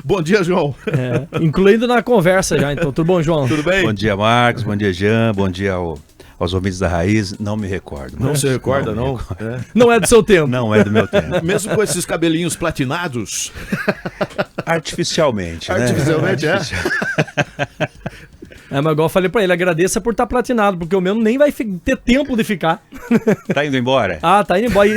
Bom dia, João. Incluindo na conversa já, então. Tudo bom, João? Tudo bem? Bom dia, Marcos. Bom dia, Jean. Bom dia aos ouvintes da Raiz. Não me recordo. Não se recorda, não? Não é do seu tempo. Não é do meu tempo. Mesmo com esses cabelinhos platinados? Artificialmente, né? Artificialmente, Mas igual eu falei pra ele, agradeça por estar platinado, porque o meu nem vai ter tempo de ficar. Tá indo embora? Tá indo embora.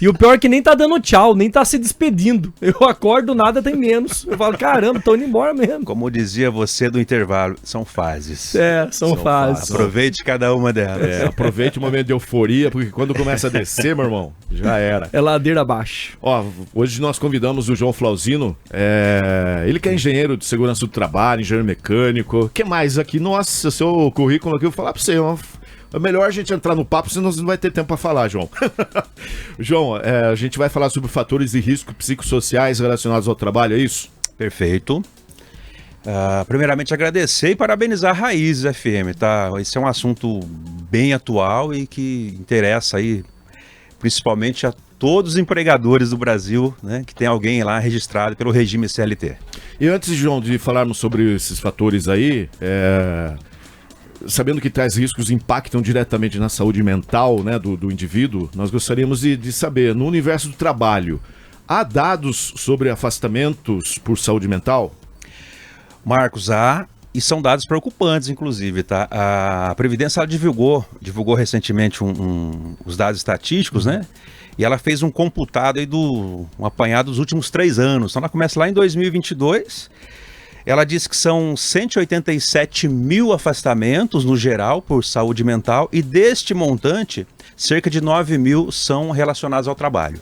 E o pior é que nem tá dando tchau, nem tá se despedindo. Eu acordo, nada tem menos. Eu falo, caramba, tô indo embora mesmo. Como dizia você do intervalo, são fases. São fases. Aproveite cada uma delas. Aproveite o momento de euforia, porque quando começa a descer, meu irmão, já era. É ladeira abaixo. Hoje nós convidamos o João Flauzino, ele que é engenheiro de segurança do trabalho, engenheiro mecânico. O que mais aqui? Nossa, seu currículo aqui, eu vou falar pra você, é melhor a gente entrar no papo, senão não vai ter tempo para falar, João. João, a gente vai falar sobre fatores de risco psicossociais relacionados ao trabalho, é isso? Perfeito. Primeiramente agradecer e parabenizar a Raiz FM, tá? Esse é um assunto bem atual e que interessa aí principalmente a todos os empregadores do Brasil, né, que tem alguém lá registrado pelo regime CLT. E antes, João, de falarmos sobre esses fatores aí, sabendo que tais riscos impactam diretamente na saúde mental, né, do indivíduo, nós gostaríamos de saber, no universo do trabalho, há dados sobre afastamentos por saúde mental? Marcos, e são dados preocupantes, inclusive, tá? A Previdência ela divulgou recentemente os dados estatísticos, né? E ela fez um computado aí um apanhado dos últimos 3 anos. Então ela começa lá em 2022. Ela diz que são 187 mil afastamentos no geral por saúde mental e deste montante, cerca de 9 mil são relacionados ao trabalho.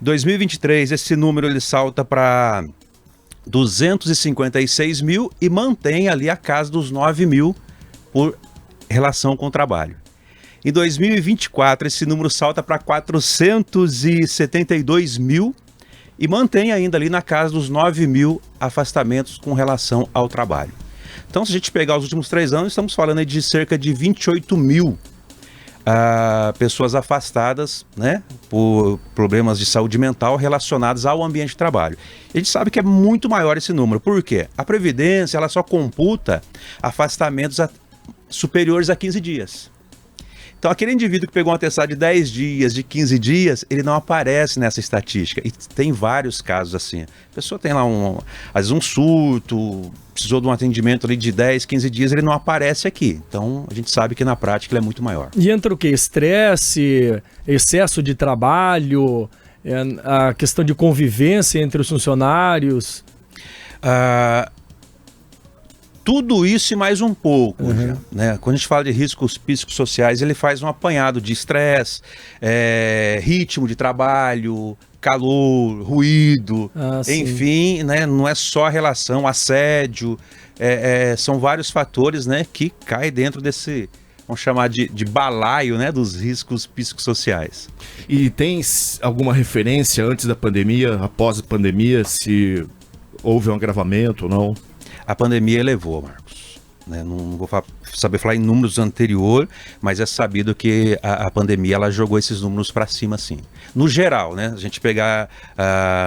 Em 2023, esse número ele salta para 256 mil e mantém ali a casa dos 9 mil por relação com o trabalho. Em 2024, esse número salta para 472 mil e mantém ainda ali na casa dos 9 mil afastamentos com relação ao trabalho. Então, se a gente pegar os últimos 3 anos, estamos falando aí de cerca de 28 mil pessoas afastadas, né, por problemas de saúde mental relacionados ao ambiente de trabalho. A gente sabe que é muito maior esse número. Por quê? A Previdência ela só computa afastamentos superiores a 15 dias. Então, aquele indivíduo que pegou um atestado de 10 dias, de 15 dias, ele não aparece nessa estatística. E tem vários casos assim. A pessoa tem lá às vezes um surto, precisou de um atendimento ali de 10, 15 dias, ele não aparece aqui. Então, a gente sabe que na prática ele é muito maior. E entra o quê? Estresse, excesso de trabalho, a questão de convivência entre os funcionários? Tudo isso e mais um pouco, né? Quando a gente fala de riscos psicossociais, ele faz um apanhado de estresse, ritmo de trabalho, calor, ruído, enfim, né? Não é só a relação, assédio, são vários fatores, né, que caem dentro desse, vamos chamar de balaio, né, dos riscos psicossociais. E tem alguma referência antes da pandemia, após a pandemia, se houve um agravamento ou não? A pandemia elevou, Marcos. Né? Não vou saber falar em números anteriores, mas é sabido que a pandemia ela jogou esses números para cima, sim. No geral, né? A gente pegar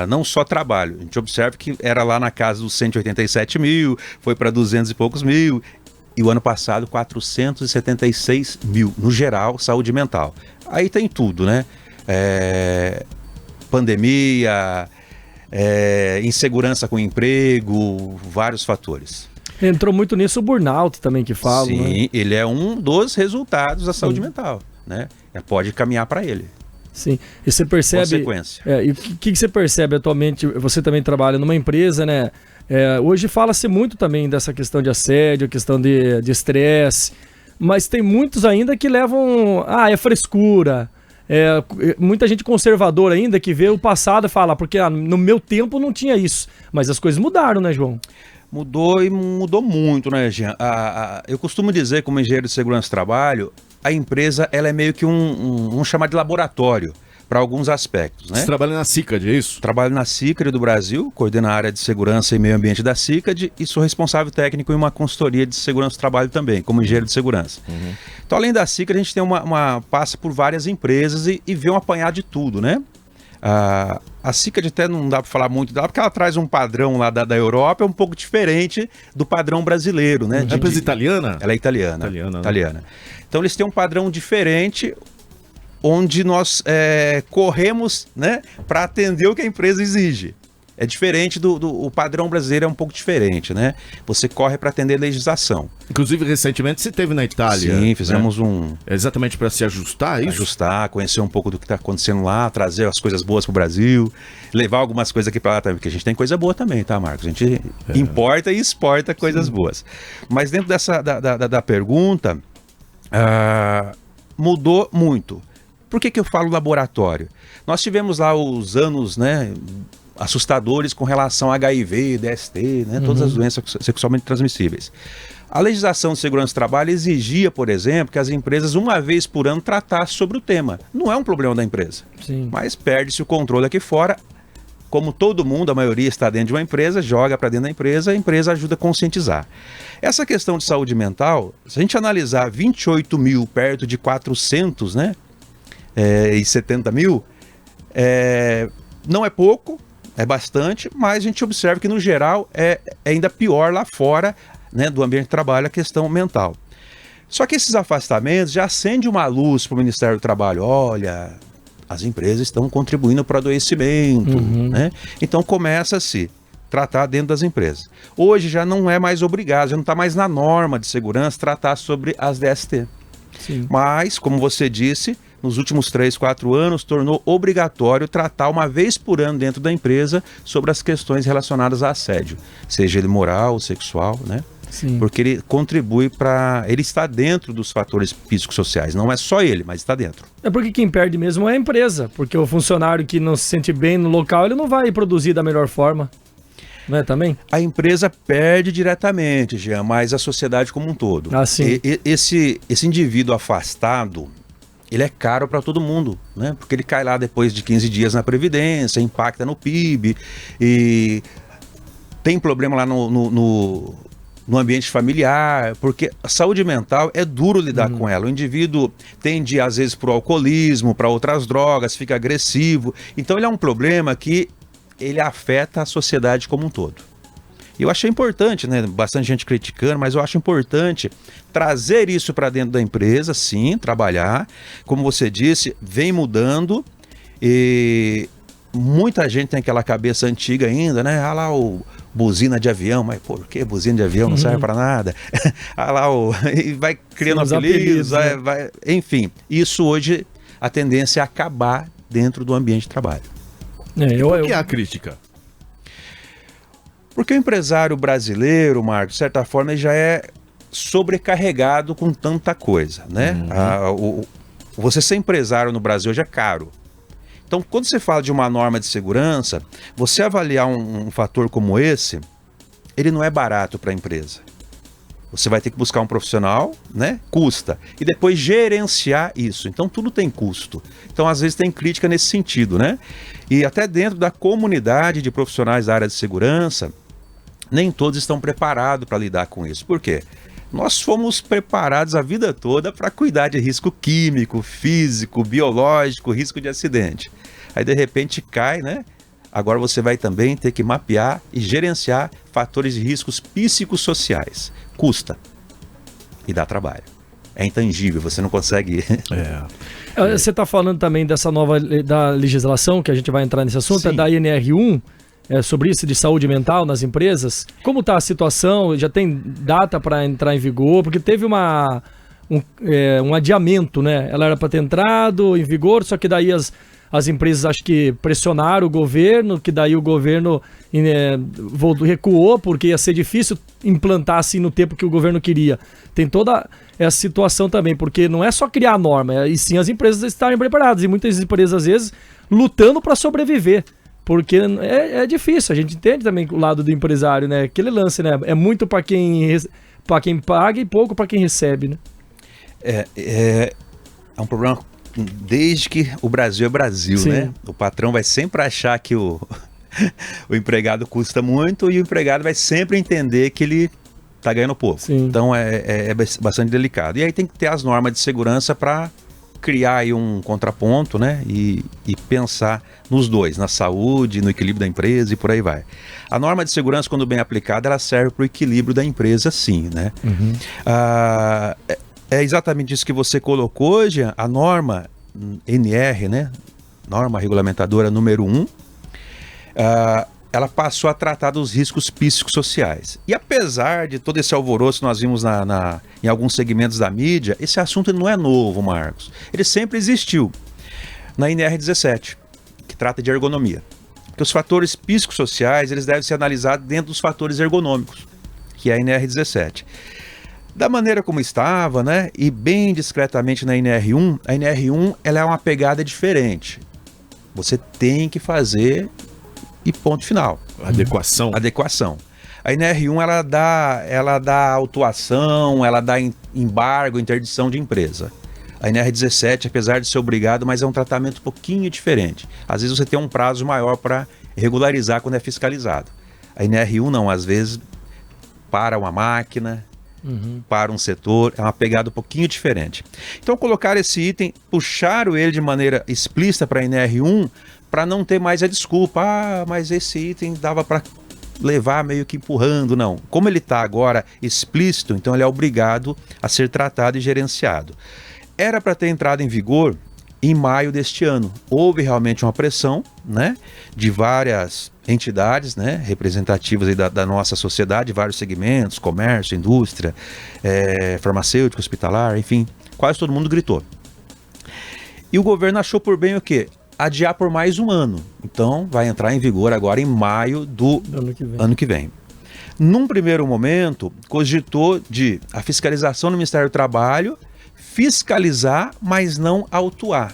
não só trabalho, a gente observa que era lá na casa dos 187 mil, foi para 200 e poucos mil, e o ano passado 476 mil, no geral, saúde mental. Aí tem tudo, né? Pandemia, insegurança com emprego, vários fatores. Entrou muito nisso o burnout também que fala. Sim, né? ele é um dos resultados da saúde mental, né? Pode caminhar para ele. Sim, e você percebe... Consequência. E o que você percebe atualmente? Você também trabalha numa empresa, né? Hoje fala-se muito também dessa questão de assédio, questão de estresse, mas tem muitos ainda que levam... é frescura. Muita gente conservadora ainda que vê o passado e fala, porque no meu tempo não tinha isso. Mas as coisas mudaram, né, João? Mudou e mudou muito, né, Jean? Eu costumo dizer, como engenheiro de segurança do trabalho, a empresa ela é meio que vamos chamar de laboratório para alguns aspectos, né? Você trabalha na CICAD, é isso? Trabalho na CICAD do Brasil, coordeno a área de segurança e meio ambiente da CICAD e sou responsável técnico em uma consultoria de segurança do trabalho também, como engenheiro de segurança. Então, além da CICAD, a gente tem passa por várias empresas e vê um apanhado de tudo, né? A CICAD até não dá para falar muito dela, porque ela traz um padrão lá da Europa, é um pouco diferente do padrão brasileiro, né? É empresa italiana? Ela é italiana. Italiana. Então eles têm um padrão diferente, onde nós corremos, né, para atender o que a empresa exige. É diferente o padrão brasileiro, é um pouco diferente, né? Você corre para atender a legislação. Inclusive, recentemente você esteve na Itália. Sim, fizemos exatamente para se ajustar, isso? Ajustar, conhecer um pouco do que está acontecendo lá, trazer as coisas boas para o Brasil, levar algumas coisas aqui para lá também, porque a gente tem coisa boa também, tá, Marcos? A gente importa e exporta coisas boas. Mas dentro da pergunta, mudou muito. Por que eu falo laboratório? Nós tivemos lá os anos, né, assustadores com relação a HIV, DST, né, todas as doenças sexualmente transmissíveis. A legislação de segurança do trabalho exigia, por exemplo, que as empresas uma vez por ano tratassem sobre o tema. Não é um problema da empresa, mas perde-se o controle aqui fora. Como todo mundo, a maioria está dentro de uma empresa, joga para dentro da empresa, a empresa ajuda a conscientizar. Essa questão de saúde mental, se a gente analisar 28 mil perto de 400, né, e 70 mil, não é pouco, é bastante, mas a gente observa que, no geral, é ainda pior lá fora, né, do ambiente de trabalho, a questão mental. Só que esses afastamentos já acendem uma luz para o Ministério do Trabalho. Olha, as empresas estão contribuindo para o adoecimento, né? Então começa a se tratar dentro das empresas. Hoje já não é mais obrigado, já não está mais na norma de segurança tratar sobre as DST. Sim. Mas, como você disse, nos últimos 3, 4 anos, tornou obrigatório tratar uma vez por ano dentro da empresa sobre as questões relacionadas a assédio, seja ele moral, sexual, né? Sim. Porque ele contribui para... Ele está dentro dos fatores psicossociais, não é só ele, mas está dentro. É porque quem perde mesmo é a empresa, porque o funcionário que não se sente bem no local, ele não vai produzir da melhor forma. Não é também? A empresa perde diretamente, Jean, mas a sociedade como um todo. Sim. Esse indivíduo afastado, ele é caro para todo mundo, né? Porque ele cai lá depois de 15 dias na Previdência, impacta no PIB, e tem problema lá no ambiente familiar, porque a saúde mental é duro lidar com ela. O indivíduo tende, às vezes, para o alcoolismo, para outras drogas, fica agressivo. Então ele é um problema que ele afeta a sociedade como um todo. E eu achei importante, né? Bastante gente criticando, mas eu acho importante trazer isso para dentro da empresa, sim, trabalhar. Como você disse, vem mudando e muita gente tem aquela cabeça antiga ainda, né? Ah lá o buzina de avião, mas por que buzina de avião não serve para nada? Ah lá e vai criando apelidos, vai, enfim. Isso hoje a tendência é acabar dentro do ambiente de trabalho. Por que a crítica? Porque o empresário brasileiro, Marcos, de certa forma, ele já é sobrecarregado com tanta coisa, né? Você ser empresário no Brasil já é caro. Então, quando você fala de uma norma de segurança, você avaliar um fator como esse, ele não é barato para a empresa. Você vai ter que buscar um profissional, né? Custa. E depois gerenciar isso. Então, tudo tem custo. Então, às vezes, tem crítica nesse sentido, né? E até dentro da comunidade de profissionais da área de segurança, nem todos estão preparados para lidar com isso. Por quê? Nós fomos preparados a vida toda para cuidar de risco químico, físico, biológico, risco de acidente. Aí, de repente, cai, né? Agora você vai também ter que mapear e gerenciar fatores de riscos psicossociais. Custa e dá trabalho. É intangível, você não consegue... Você está falando também dessa nova da legislação, que a gente vai entrar nesse assunto, da INR1, sobre isso de saúde mental nas empresas. Como está a situação? Já tem data para entrar em vigor? Porque teve um adiamento, né? Ela era para ter entrado em vigor, só que daí as empresas acho que pressionaram o governo, que daí o governo recuou, porque ia ser difícil implantar assim no tempo que o governo queria. Tem toda essa situação também, porque não é só criar a norma, e sim as empresas estarem preparadas, e muitas empresas às vezes lutando para sobreviver, porque é difícil. A gente entende também o lado do empresário, né? Aquele lance, né? É muito para quem paga e pouco para quem recebe, né? É um problema desde que o Brasil é Brasil, Sim. né? O patrão vai sempre achar que o empregado custa muito e o empregado vai sempre entender que ele está ganhando pouco. Sim. Então é bastante delicado. E aí tem que ter as normas de segurança para criar aí um contraponto, né? E pensar nos dois, na saúde, no equilíbrio da empresa e por aí vai. A norma de segurança, quando bem aplicada, ela serve para o equilíbrio da empresa, sim, né? É exatamente isso que você colocou, Jean. A norma NR, né? Norma regulamentadora número 1, ela passou a tratar dos riscos psicossociais. E apesar de todo esse alvoroço que nós vimos em alguns segmentos da mídia, esse assunto não é novo, Marcos. Ele sempre existiu. Na NR17, que trata de ergonomia. Porque os fatores psicossociais, eles devem ser analisados dentro dos fatores ergonômicos, que é a NR17. Da maneira como estava, né, e bem discretamente na NR1, a NR1 ela é uma pegada diferente. Você tem que fazer e ponto final. Adequação. A NR1 ela dá autuação, ela dá embargo, interdição de empresa. A NR17, apesar de ser obrigado, mas é um tratamento um pouquinho diferente. Às vezes você tem um prazo maior para regularizar quando é fiscalizado. A NR1 não, às vezes para uma máquina, para um setor, é uma pegada um pouquinho diferente. Então colocar esse item, puxaram ele de maneira explícita para a NR1, para não ter mais a desculpa, mas esse item dava para levar meio que empurrando, não. Como ele está agora explícito, então ele é obrigado a ser tratado e gerenciado. Era para ter entrado em vigor em maio deste ano. Houve realmente uma pressão, né, de várias entidades, né, representativas aí da nossa sociedade, vários segmentos, comércio, indústria, farmacêutico, hospitalar, enfim, quase todo mundo gritou. E o governo achou por bem o quê? Adiar por mais um ano. Então vai entrar em vigor agora em maio do ano que vem. Num primeiro momento, cogitou de a fiscalização do Ministério do Trabalho fiscalizar, mas não autuar.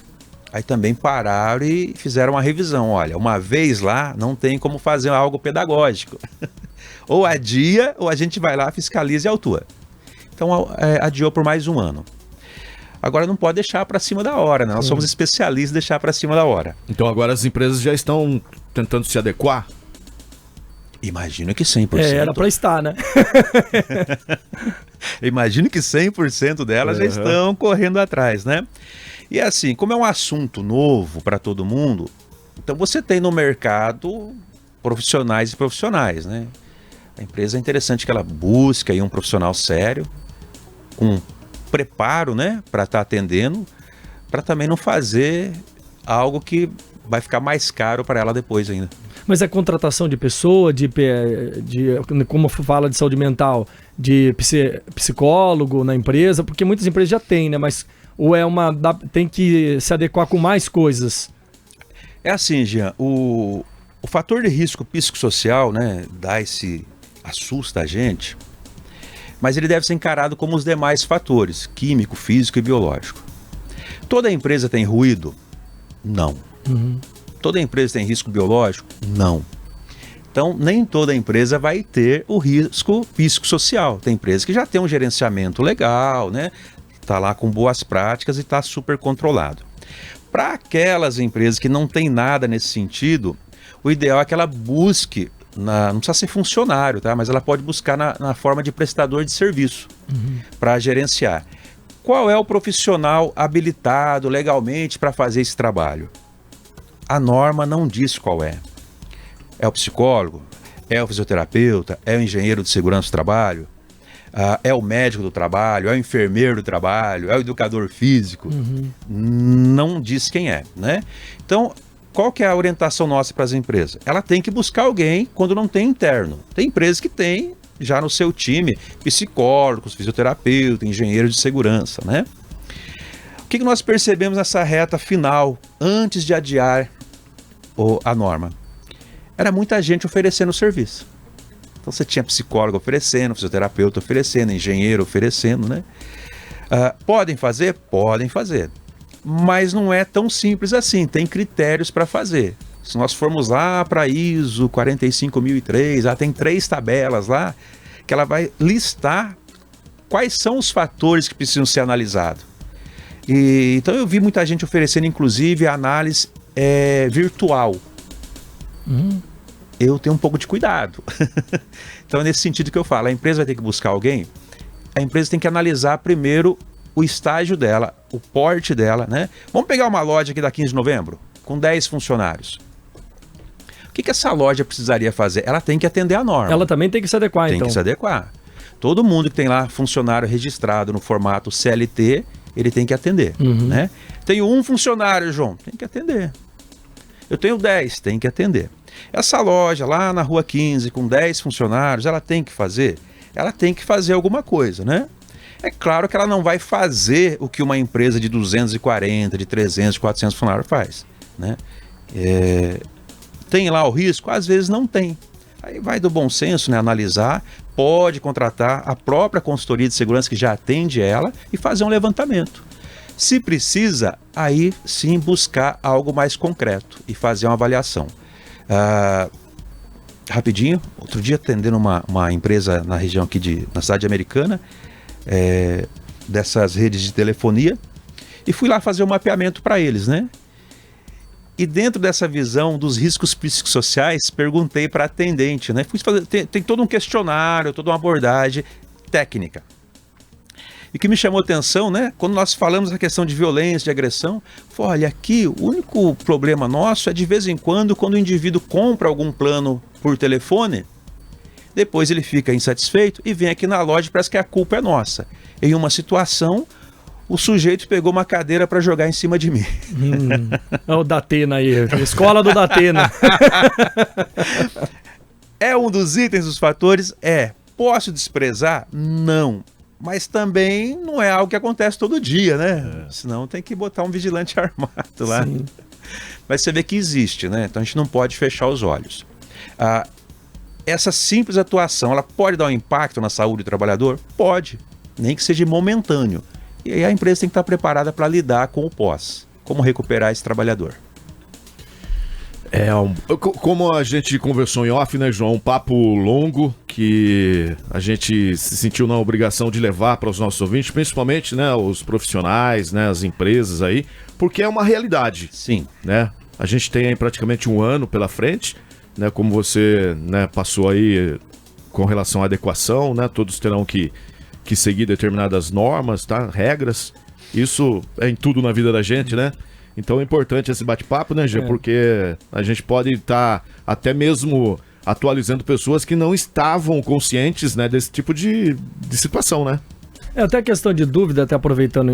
Aí também pararam e fizeram uma revisão. Olha, uma vez lá, não tem como fazer algo pedagógico. Ou adia, ou a gente vai lá, fiscaliza e autua. Então adiou por mais um ano. Agora não pode deixar para cima da hora, né? Nós somos especialistas em deixar para cima da hora. Então agora as empresas já estão tentando se adequar? Imagino que 100%. Era para estar, né? Imagino que 100% delas já estão correndo atrás, né? E assim, como é um assunto novo para todo mundo, então você tem no mercado profissionais e profissionais, né? A empresa é interessante que ela busque aí um profissional sério, com preparo, né, para estar atendendo, para também não fazer algo que vai ficar mais caro para ela depois ainda. Mas a contratação de pessoa, como fala de saúde mental, de psicólogo na empresa, porque muitas empresas já têm, né? Mas ou tem que se adequar com mais coisas? É assim, Jean, o fator de risco psicossocial, né, assusta a gente, mas ele deve ser encarado como os demais fatores, químico, físico e biológico. Toda empresa tem ruído? Não. Toda empresa tem risco biológico? Não. Então, nem toda empresa vai ter o risco psicossocial. Tem empresas que já tem um gerenciamento legal, né? Está lá com boas práticas e está super controlado. Para aquelas empresas que não tem nada nesse sentido, o ideal é que ela busque, não precisa ser funcionário, tá? Mas ela pode buscar na forma de prestador de serviço para gerenciar. Qual é o profissional habilitado legalmente para fazer esse trabalho? A norma não diz qual é. É o psicólogo? É o fisioterapeuta? É o engenheiro de segurança do trabalho? É o médico do trabalho? É o enfermeiro do trabalho? É o educador físico? Não diz quem é, né? Então, qual que é a orientação nossa para as empresas? Ela tem que buscar alguém quando não tem interno. Tem empresas que têm já no seu time psicólogos, fisioterapeuta, engenheiros de segurança, né? O que nós percebemos nessa reta final, antes de adiar a norma? Era muita gente oferecendo serviço. Então você tinha psicólogo oferecendo, fisioterapeuta oferecendo, engenheiro oferecendo, né? Podem fazer? Podem fazer. Mas não é tão simples assim, tem critérios para fazer. Se nós formos lá para ISO 45003, tem 3 tabelas lá, que ela vai listar quais são os fatores que precisam ser analisados. Então eu vi muita gente oferecendo, inclusive, a análise virtual. Eu tenho um pouco de cuidado. Então é nesse sentido que eu falo, a empresa vai ter que buscar alguém, a empresa tem que analisar primeiro o estágio dela, o porte dela, né? Vamos pegar uma loja aqui da 15 de novembro, com 10 funcionários. O que essa loja precisaria fazer? Ela tem que atender a norma. Ela também tem que se adequar, então. Tem que se adequar. Todo mundo que tem lá funcionário registrado no formato CLT, ele tem que atender, né? Tenho um funcionário, João, tem que atender. Eu tenho 10, tem que atender. Essa loja lá na Rua 15, com 10 funcionários, ela tem que fazer? Ela tem que fazer alguma coisa, né? É claro que ela não vai fazer o que uma empresa de 240, de 300, de 400 funcionários faz, né? Tem lá o risco? Às vezes não tem. Aí vai do bom senso, né? Analisar, pode contratar a própria consultoria de segurança que já atende ela e fazer um levantamento. Se precisa, aí sim buscar algo mais concreto e fazer uma avaliação. Rapidinho, outro dia atendendo uma empresa na região aqui na cidade americana, dessas redes de telefonia, e fui lá fazer um mapeamento para eles, né? E dentro dessa visão dos riscos psicossociais, perguntei para a atendente, né? Fui fazer, tem todo um questionário, toda uma abordagem técnica. E o que me chamou a atenção, né? Quando nós falamos da questão de violência, de agressão, falei, olha, aqui o único problema nosso é de vez em quando o indivíduo compra algum plano por telefone, depois ele fica insatisfeito e vem aqui na loja e parece que a culpa é nossa. Em uma situação, o sujeito pegou uma cadeira para jogar em cima de mim. É o Datena aí, escola do Datena. É um dos itens, dos fatores? Posso desprezar? Não. Mas também não é algo que acontece todo dia, né? Senão tem que botar um vigilante armado lá. Sim. Mas você vê que existe, né? Então a gente não pode fechar os olhos. Essa simples atuação, ela pode dar um impacto na saúde do trabalhador? Pode, nem que seja momentâneo. E aí a empresa tem que estar preparada para lidar com o pós. Como recuperar esse trabalhador. Como a gente conversou em off, né, João? Um papo longo que a gente se sentiu na obrigação de levar para os nossos ouvintes, principalmente, né, os profissionais, né, as empresas aí, porque é uma realidade. Sim. Né? A gente tem aí praticamente um ano pela frente, né, como você, né, passou aí com relação à adequação, né, todos terão que seguir determinadas normas, tá? Regras. Isso é em tudo na vida da gente, né? Então é importante esse bate-papo, né, Gê? Porque a gente pode estar até mesmo atualizando pessoas que não estavam conscientes, né, desse tipo de situação, né? Até questão de dúvida, até aproveitando,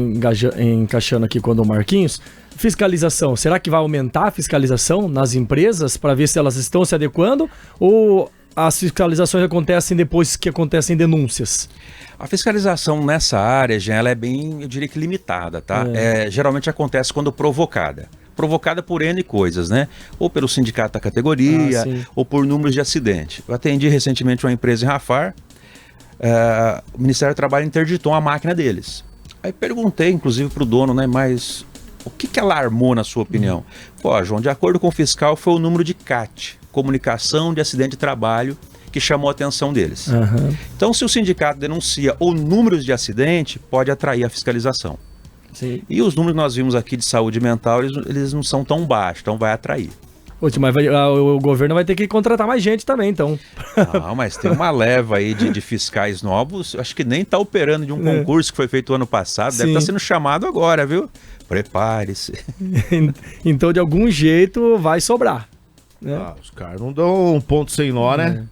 encaixando aqui com o Marquinhos, fiscalização, será que vai aumentar a fiscalização nas empresas para ver se elas estão se adequando ou as fiscalizações acontecem depois que acontecem denúncias? A fiscalização nessa área, já ela é bem, eu diria que limitada, tá? Geralmente acontece quando provocada. Provocada por N coisas, né? Ou pelo sindicato da categoria, ou por números de acidente. Eu atendi recentemente uma empresa em Rafar, o Ministério do Trabalho interditou a máquina deles. Aí perguntei, inclusive, para o dono, né? Mas o que alarmou na sua opinião? Pô, João, de acordo com o fiscal, foi o número de CAT, Comunicação de Acidente de Trabalho, que chamou a atenção deles. Então, se o sindicato denuncia ou números de acidente, pode atrair a fiscalização. Sim. E os números que nós vimos aqui de saúde mental, eles não são tão baixos, então vai atrair. Mas o governo vai ter que contratar mais gente também, então. Não, mas tem uma leva aí de fiscais novos, acho que nem está operando de um concurso que foi feito ano passado, deve estar sendo chamado agora, viu? Prepare-se. Então, de algum jeito, vai sobrar. Né? Os caras não dão um ponto sem nó, né?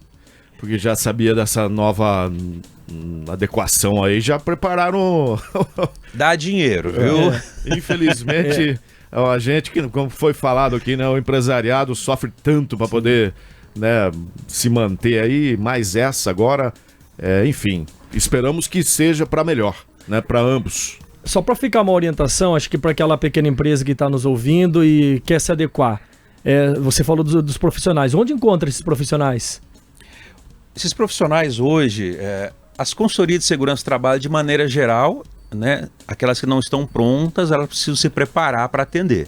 Porque já sabia dessa nova adequação aí, já prepararam... Dá dinheiro, viu? Infelizmente, a gente, que como foi falado aqui, né, o empresariado sofre tanto para poder, né, se manter aí, mais essa agora, enfim, esperamos que seja para melhor, né, para ambos. Só para ficar uma orientação, acho que para aquela pequena empresa que está nos ouvindo e quer se adequar, você falou dos profissionais, onde encontra esses profissionais? Esses profissionais hoje, as consultorias de segurança do trabalho, de maneira geral, né, aquelas que não estão prontas, elas precisam se preparar para atender.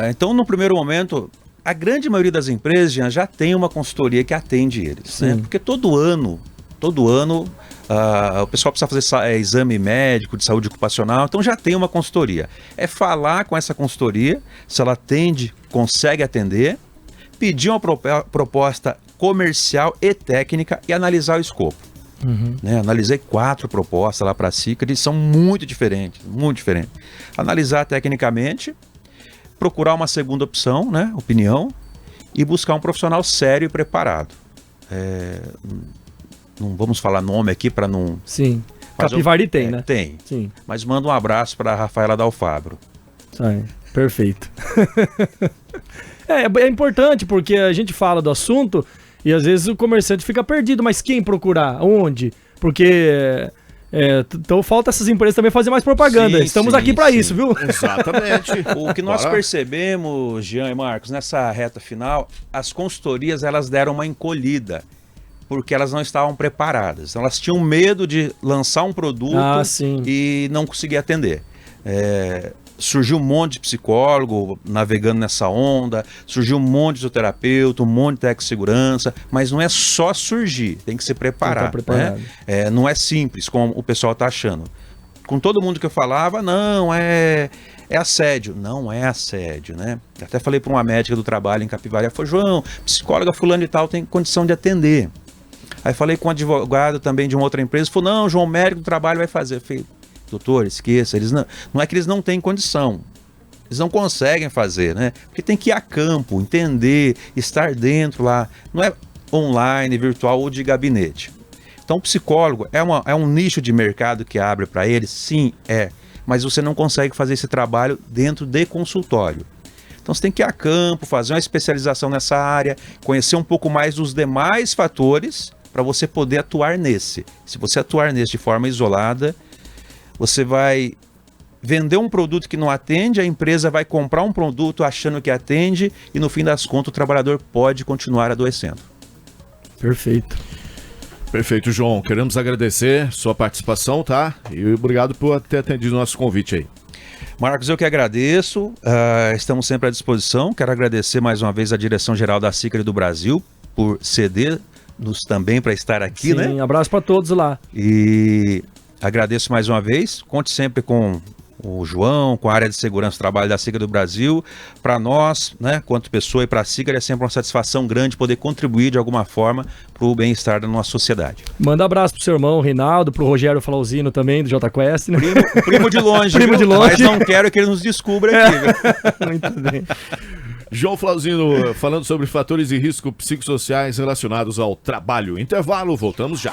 Então, no primeiro momento, a grande maioria das empresas já tem uma consultoria que atende eles, né? Porque todo ano, o pessoal precisa fazer exame médico de saúde ocupacional, então já tem uma consultoria. É falar com essa consultoria, se ela atende, consegue atender, pedir uma proposta comercial e técnica e analisar o escopo. Né? Analisei 4 propostas lá para a Sicredi, são muito diferentes, muito diferentes. Analisar tecnicamente, procurar uma segunda opção, né? Opinião, e buscar um profissional sério e preparado. Não vamos falar nome aqui para não... Sim. Capivari tem, né? Tem. Sim. Mas manda um abraço para a Rafaela Dalfabro. Sai. Perfeito. É importante porque a gente fala do assunto e às vezes o comerciante fica perdido, mas quem procurar? Onde? Porque então falta essas empresas também fazer mais propaganda. Sim, Estamos sim, aqui para sim. isso, viu? Exatamente. O que nós percebemos, Jean e Marcos, nessa reta final, as consultorias elas deram uma encolhida, porque elas não estavam preparadas. Elas tinham medo de lançar um produto e não conseguir atender. Surgiu um monte de psicólogo navegando nessa onda, surgiu um monte de fisioterapeuta, um monte de técnico de segurança, mas não é só surgir, tem que se preparar. Né? Não é simples, como o pessoal está achando. Com todo mundo que eu falava, não, é assédio. Não é assédio, né? Até falei para uma médica do trabalho em Capivari, ela falou, João, psicóloga fulano e tal tem condição de atender. Aí falei com um advogado também de uma outra empresa, falou, não, João, médico do trabalho vai fazer. Eu falei, doutor, esqueça, eles não é que eles não têm condição, eles não conseguem fazer, né? Porque tem que ir a campo, entender, estar dentro lá, não é online, virtual ou de gabinete. Então o psicólogo é um nicho de mercado que abre para eles? Sim, mas você não consegue fazer esse trabalho dentro de consultório. Então você tem que ir a campo, fazer uma especialização nessa área, conhecer um pouco mais dos demais fatores para você poder atuar nesse. Se você atuar nesse de forma isolada, você vai vender um produto que não atende, a empresa vai comprar um produto achando que atende e no fim das contas o trabalhador pode continuar adoecendo. Perfeito. Perfeito, João. Queremos agradecer sua participação, tá? E obrigado por ter atendido o nosso convite aí. Marcos, eu que agradeço. Estamos sempre à disposição. Quero agradecer mais uma vez a direção-geral da Sicredi do Brasil por ceder-nos também para estar aqui, Sim, né? Um abraço para todos lá. E agradeço mais uma vez. Conte sempre com o João, com a área de segurança do trabalho da Sicredi do Brasil. Para nós, né, quanto pessoa e para a Sicredi, é sempre uma satisfação grande poder contribuir de alguma forma para o bem-estar da nossa sociedade. Manda abraço pro seu irmão, Rinaldo, pro Rogério Flauzino também, do Jota Quest, né? Primo de longe, Primo de longe. Mas não quero que ele nos descubra aqui. Muito bem. João Flauzino falando sobre fatores e riscos psicossociais relacionados ao trabalho. Intervalo, voltamos já.